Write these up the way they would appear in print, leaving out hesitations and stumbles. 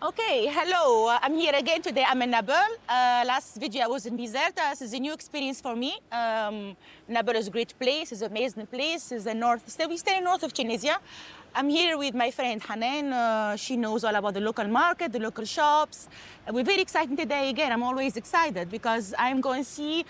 Okay, hello. I'm here again today. I'm in Nabeul. Last video I was in Bizerta. This is a new experience for me. Nabeul is a great place. It's an amazing place. It's the north. We stay north of Tunisia. I'm here with my friend Hanan. She knows all about the local market, the local shops. We're very excited today again. I'm always excited because I'm going to see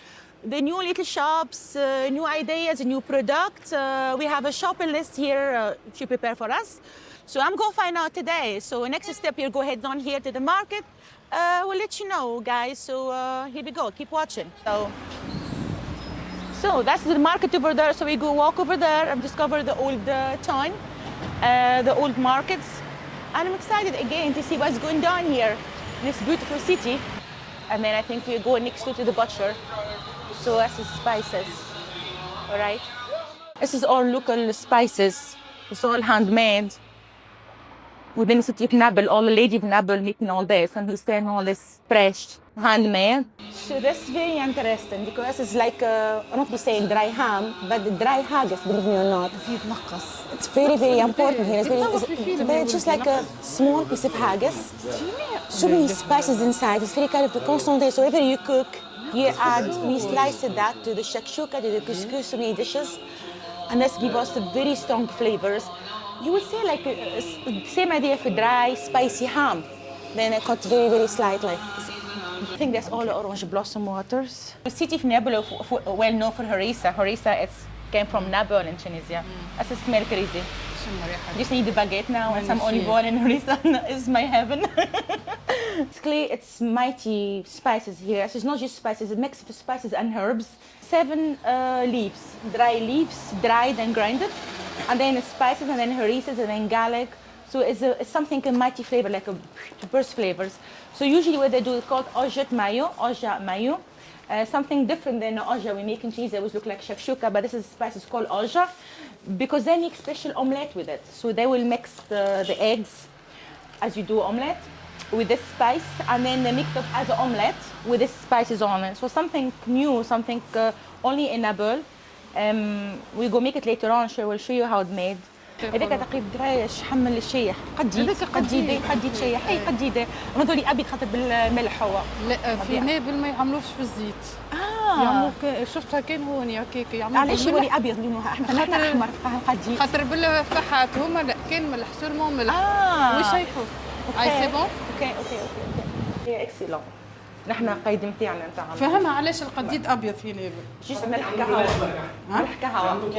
the new little shops, new ideas, new products. We have a shopping list here to prepare for us. So I'm going to find out today. So next step, you'll go head on here to the market. We'll let you know, guys. So here we go. Keep watching. So that's the market over there. So we go walk over there and discover the old town, the old markets. And I'm excited again to see what's going on here in this beautiful city. And then I think we go next to the butcher. So that's the spices, all right? This is all local spices. It's all handmade. Within the city of Nabeul, all the lady of Nabeul making all this, and he's selling all this fresh, handmade. So that's very interesting because it's like, I'm not saying dry ham, but the dry haggis, believe me or not. It's very, very important here. It's just like a small piece of haggis. So many spices inside. It's very kind of concentrated. So whatever you cook, you add, we slice that to the shakshuka, to the couscous, so many dishes. And this gives us the very strong flavors. You would say like same idea for dry, spicy ham. Then I cut very, very slightly. I think that's all the orange blossom waters. The city of Nabeul well known for harissa. Harissa came from Nabeul in Tunisia. That's a smell crazy. Just need the baguette now and some olive oil and harissa is my heaven. Basically, it's mighty spices here. So it's not just spices, it's a mix of spices and herbs. 7 leaves, dry leaves, dried and grinded. And then spices, and then harissas, and then garlic. So it's something a mighty flavor, like a burst flavors. So usually what they do is called oja mayo. Something different than oja we make in cheese. It always look like shakshuka, but this is spice is called oja because they make special omelette with it. So they will mix the eggs as you do omelette with this spice, and then they mix it as an omelette with this spices on it. So something new, something only in Nabeul. We go make it later on. We'll show you how it's made. هذاك تقريبا درايش حمل الشيح قديده شيح اي قديده نظروا لي ابيض خاطر بالملح هو لا في نابل ما يعملوش في الزيت يعملوا شفتها كان هون هكاك يعملوا علاش هو اللي ابيض لونه احمر احمر قديد خاطر بالفحات هما لا كان ملح سولمون ملح ويشيحوا اي سي بون اوكي اكسيلون نحن قيد نتاعنا نتاع فهمها علاش القديد ابيض في نابل جيست ملح قهوه ملح قهوه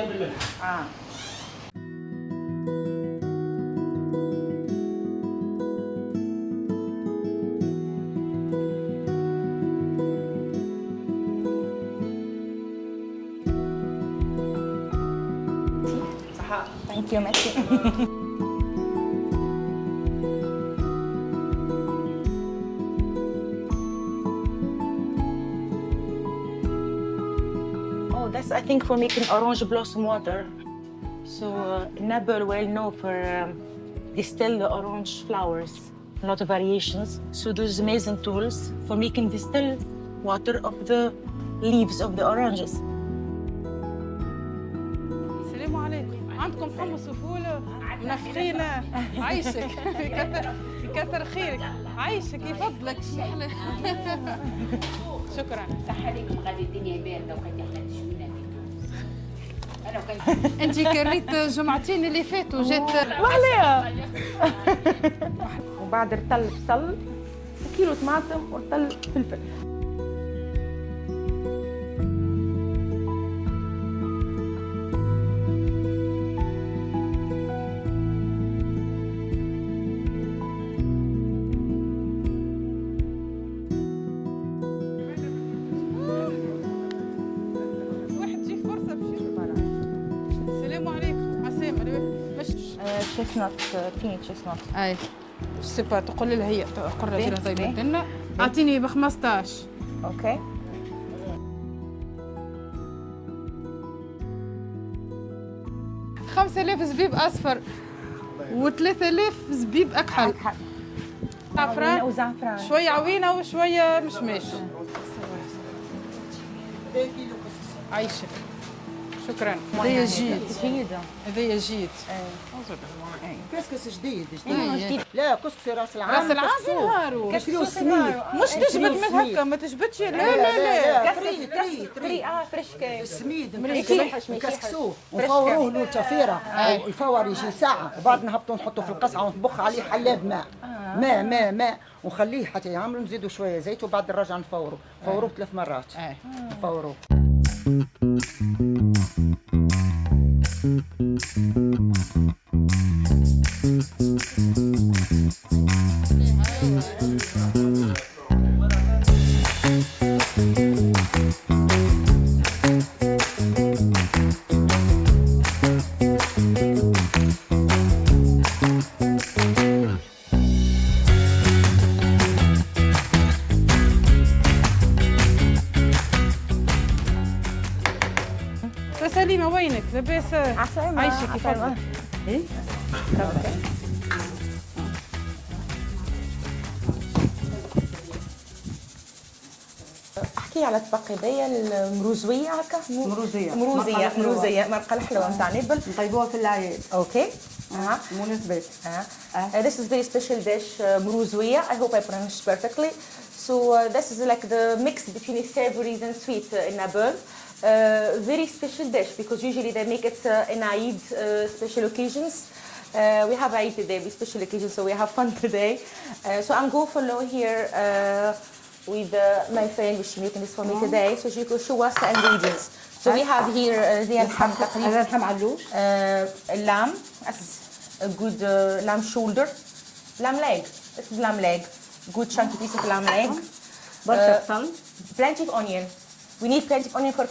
Thank you, merci. Oh, that's I think for making orange blossom water. So Nabeul well known for distill the orange flowers. A lot of variations. So those amazing tools for making distilled water of the leaves of the oranges. عندكم حمص وفول منفخين عايشك كثر خيرك عايشك يفضلك شكرا صح عليكم غادي الدنيا بارده وغادي احنا تشوينا انا وكان انت كريت جمعتين اللي فاتوا جات وعليها وبعد رطل بصل كيلو طماطم ورطل فلفل chestnut, pink chestnut. اي سيبا تقول لها هي تقول لها طيب لنا اعطيني ب 15 اوكي 5000 زبيب اصفر و3000 زبيب اكحل زعفران شويه عوينه وشويه مشماش عايشك شكرا. هذايا جيد. جيدة. هذايا جيد. كسكس جديد جديد. لا كسكس راس العام راس العام نهارو. نشريو سميد مش تجبد من هكا ما تجبدش. لا لا لا. تري فريش السميد مشيحش. نكسكسوه ونفوروه له تفيره الفور يجي ساعه وبعد نهبطوا نحطوا في القصعه ونطبخ عليه حلاب ماء ونخليه حتى يعملوا نزيدوا شويه زيت وبعد نرجع نفوروه 3 مرات نفوروه. سليمة وينك؟ لاباس؟ عايشك يفضل. ايه احكي على الطبقية المروزوية هكا. مروزية. مروزية مرقة الحلوة نتاع نابل. نطيبوها في العيد اوكي. مناسبات. This is very special dish, مروزوية. I hope I pronounced perfectly. So this is like the mix between savories and sweet in Nabeul. Very special dish because usually they make it in Eid special occasions. We have Eid today, with special occasions, so we have fun today. So I'm going to follow here with my friend, which is making this for me today. So she will show us the ingredients. So we have here the هذا لحم علوش. lamb, a good lamb shoulder, lamb leg. This is lamb leg, good chunky piece of lamb leg. برشا بصل. Plenty of onion. We need plenty of onion for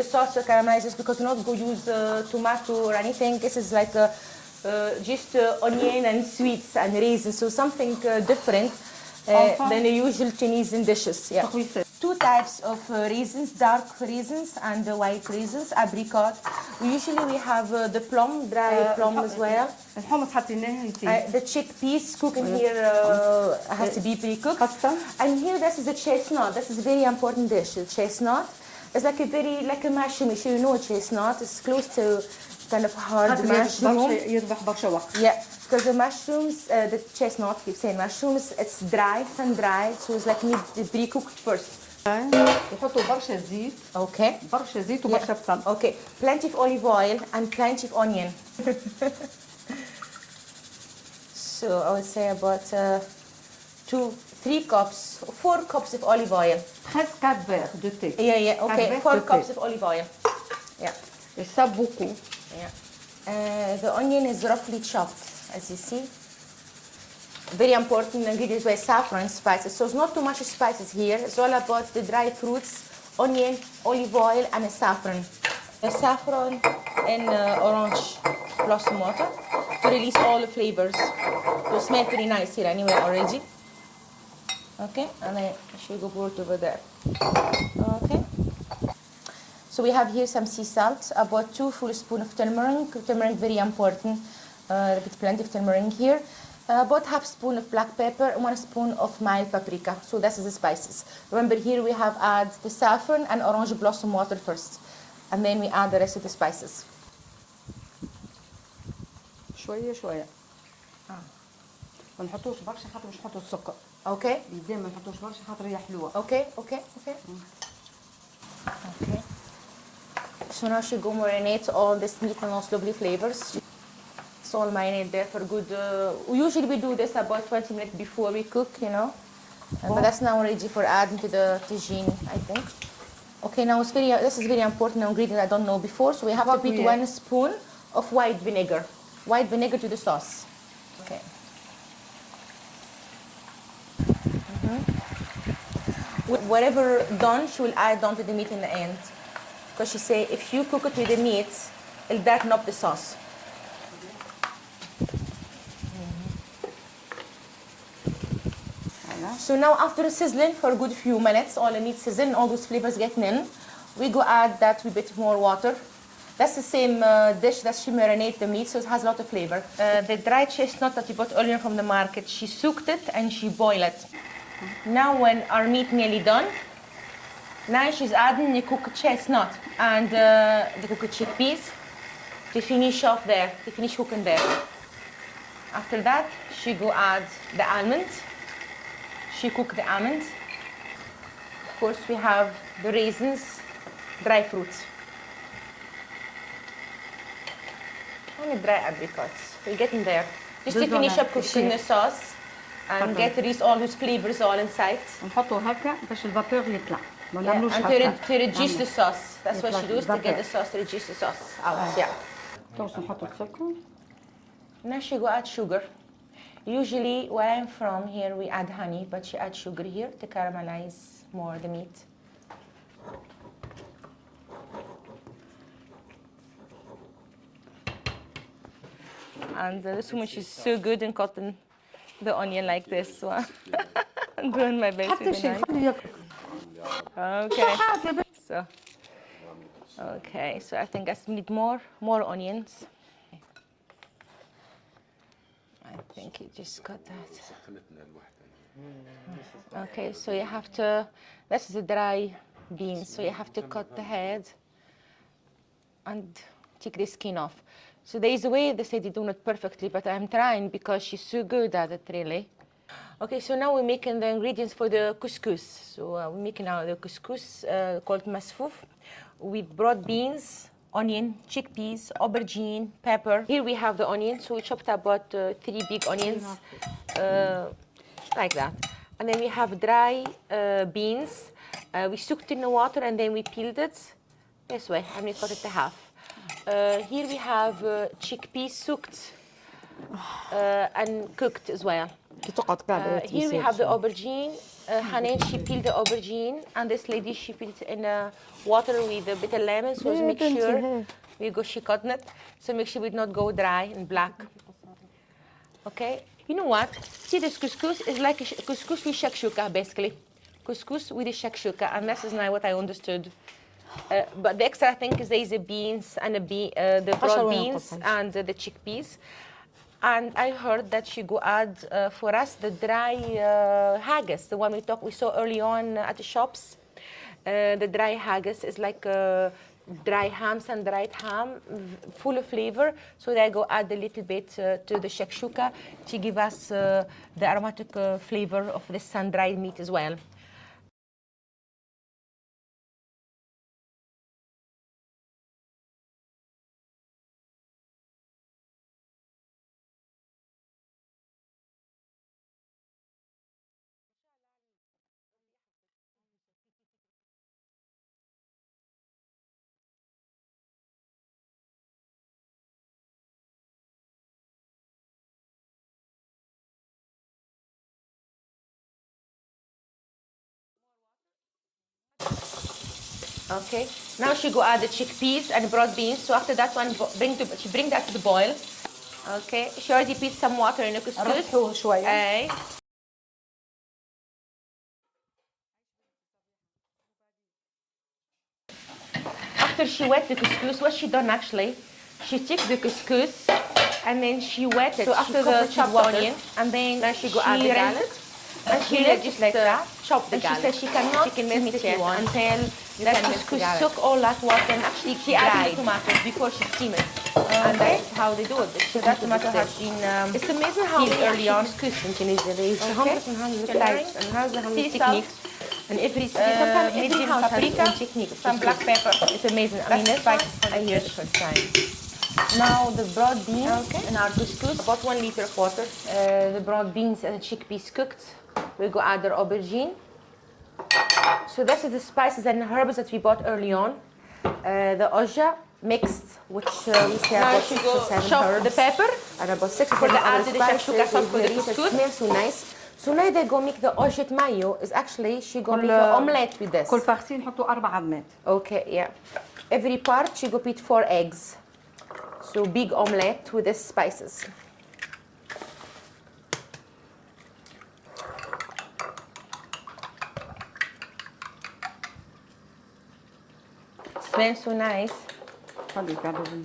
the sauce to caramelize this because we're not going to use tomato or anything. This is like just onion and sweets and raisins, so something different than the usual Tunisian dishes. Yeah. 2 types of raisins, dark raisins and white raisins, apricot. Usually we have the plum, dry plum as well. الحمص حطيناه هيتي. The chickpeas cooking here has to be pre-cooked. خاصة. And here this is a chestnut. This is a very important dish. The chestnut is like a mushroom. You know a chestnut. It's close to kind of hard mushroom. يربح برشا وقت. Yeah, because the mushrooms, the chestnut, keep saying mushrooms, it's dry, sun-dried, so it's like need to be cooked first. يحطوا برشا زيت. Okay. برشا زيت وبرشا بصل. Okay, plenty of olive oil and plenty of onion. So I would say about 3 cups, 4 cups of olive oil. Presque 4 verres de thé. Yeah, okay, 4 cups of olive oil. Yeah. Et ça beaucoup. Yeah. The onion is roughly chopped, as you see. Very important ingredients were saffron spices. So it's not too much spices here. It's all about the dry fruits, onion, olive oil, and a saffron. The saffron and orange blossom water to release all the flavors. It smells pretty nice here anyway already. Okay, and then sugar board over there. Okay. So we have here some sea salt, about 2 full spoons of turmeric. Turmeric very important. With plenty of turmeric here. About half spoon of black pepper and 1 spoon of mild paprika. So this is the spices. Remember here we have add the saffron and orange blossom water first. And then we add the rest of the spices. شوية شوية. ما نحطوش برشا خاطر مش نحطوا السكر. Okay? قدام ما نحطوش برشا خاطر هي حلوة. Okay. So now she go marinate all this meat and those lovely flavors. It's all marinate there for good. Usually we do this about 20 minutes before we cook, you know. But that's now ready for adding to the tagine, I think. Okay, now this is very important ingredient I don't know before. So we have to put 1 spoon of white vinegar. White vinegar to the sauce. Okay. Whatever done, she will add on to the meat in the end. Because she say if you cook it with the meat, it'll darken up the sauce. So now after sizzling for a good few minutes, all the meat sizzling, all those flavors getting in, we go add that with a bit more water. That's the same dish that she marinate the meat, so it has a lot of flavor. The dried chestnut that you bought earlier from the market, she soaked it and she boiled it. Now when our meat nearly done, Now she's adding the cooked chestnut and the cooked chickpeas to finish off there, to finish cooking there. After that, she go add the almonds. She cook the almonds. Of course, we have the raisins, dry fruits. Only dry apricots. We're getting there. Just to finish up cooking the sauce and get all those flavors all inside. نحطه هكا باش الفابور يطلع. ما Yeah, نعملوش and هكا. to reduce the sauce. That's what she does to get the sauce, to reduce the sauce out. Yeah. توش نحط السكر. Now she go add sugar. Usually where I'm from here we add honey, but she adds sugar here to caramelize more the meat. And this woman, she's so good in cutting the onion like this. So I'm doing my best حتى with the شيء knife. خليه ياكل. Okay. So I think I need more onions. I think you just got that. Okay, so you have to, this is a dry bean, so you have to cut the head and take the skin off. So there is a way they say they do it perfectly, but I'm trying because she's so good at it, really. Okay, so now we're making the ingredients for the couscous. So we're making now the couscous called masfouf with broad beans, onion, chickpeas, aubergine, pepper. Here we have the onions, so we chopped about 3 big onions, like that. And then we have dry beans. We soaked in the water and then we peeled it this way, and we cut it to half. Here we have chickpeas soaked and cooked as well. Here we have the aubergine. Hanan, she peeled the aubergine, and this lady, she peeled it in water with a bit of lemon, so to make sure she cut it, so make sure it not go dry and black. Okay, you know what? See, this couscous is like a couscous with shakshuka, basically. Couscous with a shakshuka, and this is now what I understood. But the extra thing is there is the beans and the broad beans and the chickpeas. And I heard that she go add for us the dry haggis, the one we saw early on at the shops. The dry haggis is like dry hams and dried ham, full of flavor. So they go add a little bit to the shakshuka to give us the aromatic flavor of the sun-dried meat as well. Okay, now she go add the chickpeas and broad beans. So after that one, she bring that to the boil. Okay, she already put some water in the couscous. رحته شوية. Aye. After she wet the couscous, what she done actually, she took the couscous and then she wet it. So after the chopped onion, and then she go add the garlic. And she let just like that, chop the garlic. She said she cannot mix it until that couscous soak all that water, and actually she added tomatoes before she steam it. And that's how they do it. So that tomato has been it's amazing how early on couscous in Tunisia. There is hundreds and hundreds of types and hundreds and hundreds of techniques. And every medium paprika, some black pepper. It's amazing. I mean, that's spices I hear the first time. Now the broad beans and our couscous, about 1 liter of water. The broad beans and the chickpeas cooked. We go add our aubergine. So this is the spices and herbs that we bought early on. The oja mixed, which we say about 6 or 7 herbs. The pepper and about 6 or 7 other spices. It smells so nice. So now they go make the ojet mayo. Is actually she go make an omelette with this. كل بارتي نحطوا 4 عظمات. Okay, yeah. Every part she go put 4 eggs. So big omelette with the spices. Smells so nice. خليك على بالي.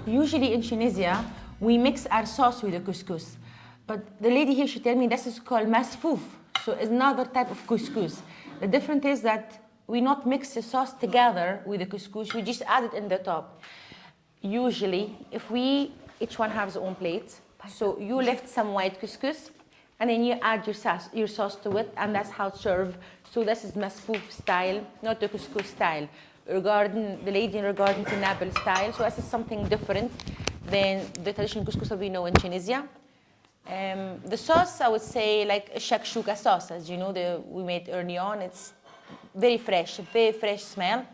Usually in Tunisia, we mix our sauce with the couscous. But the lady here, she told me this is called masfouf. So it's another type of couscous. The difference is that we not mix the sauce together with the couscous, we just add it in the top. Usually, if each one has his own plate, so you lift some white couscous, and then you add your sauce to it, and that's how it's served. So this is masfouf style, not the couscous style. Regarding the lady regarding to Nabeul style, so this is something different than the traditional couscous that we know in Tunisia. The sauce, I would say, like a shakshuka sauce, as you know, we made early on. It's very fresh smell,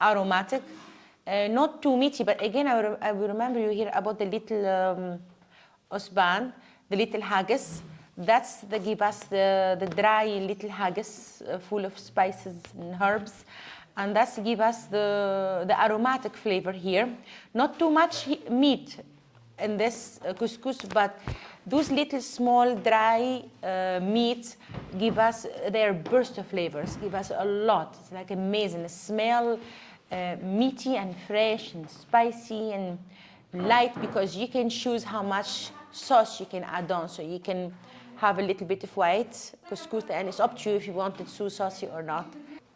aromatic, not too meaty. But again, I will remember you hear about the little osban, the little haggis. That's the give us the dry little haggis full of spices and herbs. And that's give us the aromatic flavor here. Not too much meat in this couscous, but those little small dry meats give us their burst of flavors, give us a lot. It's like amazing. The smell meaty and fresh and spicy and light, because you can choose how much sauce you can add on. So you can have a little bit of white couscous, and it's up to you if you want it so saucy or not.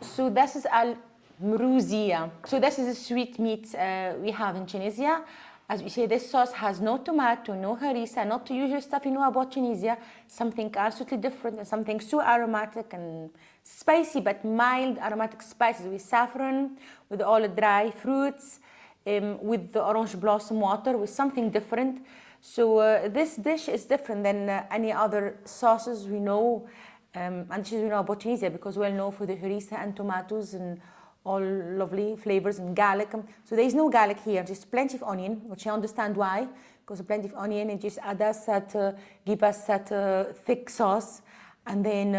So this is al-mrouzia. So this is a sweet meat we have in Tunisia. As we say, this sauce has no tomato, no harissa, not the usual stuff you know about Tunisia. Something absolutely different, and something so aromatic and spicy, but mild aromatic spices with saffron, with all the dry fruits, with the orange blossom water, with something different. So this dish is different than any other sauces we know, and dishes we know about Tunisia, because we're known for the harissa and tomatoes and all lovely flavors and garlic. So there is no garlic here, just plenty of onion, which I understand why, because plenty of onion, it just add us that, give us that thick sauce. And then,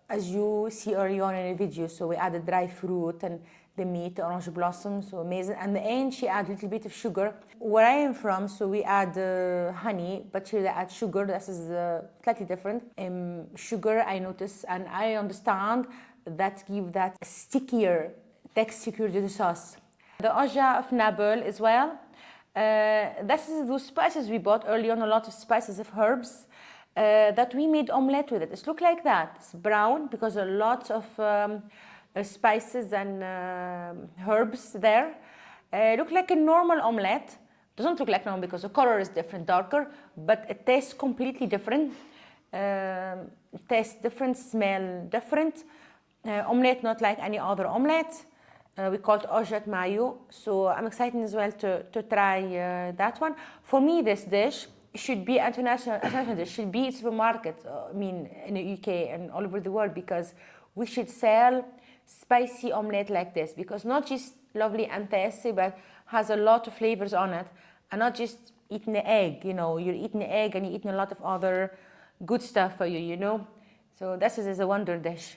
as you see early on in the video, so we added dry fruit and the meat, the orange blossoms, so amazing. And the end, she add a little bit of sugar. Where I am from, so we add honey, but here they add sugar. This is slightly different. Sugar, I notice, and I understand that give that stickier texture to the sauce. The oja of Nabeul as well. This is those spices we bought early on, a lot of spices of herbs that we made omelette with it. It's look like that. It's brown because a lot of spices and herbs there. Look like a normal omelette. Doesn't look like normal because the color is different, darker, but it tastes completely different. Tastes different, smell different. Omelette not like any other omelette. We call it ojat mayo. So I'm excited as well to try that one. For me, this dish should be international dish. Should be in supermarket. I mean, in the UK and all over the world, because we should sell spicy omelette like this, because not just lovely and tasty, but has a lot of flavors on it, and not just eating the egg. You know, you're eating the egg and you're eating a lot of other good stuff for you. You know, so this is a wonder dish.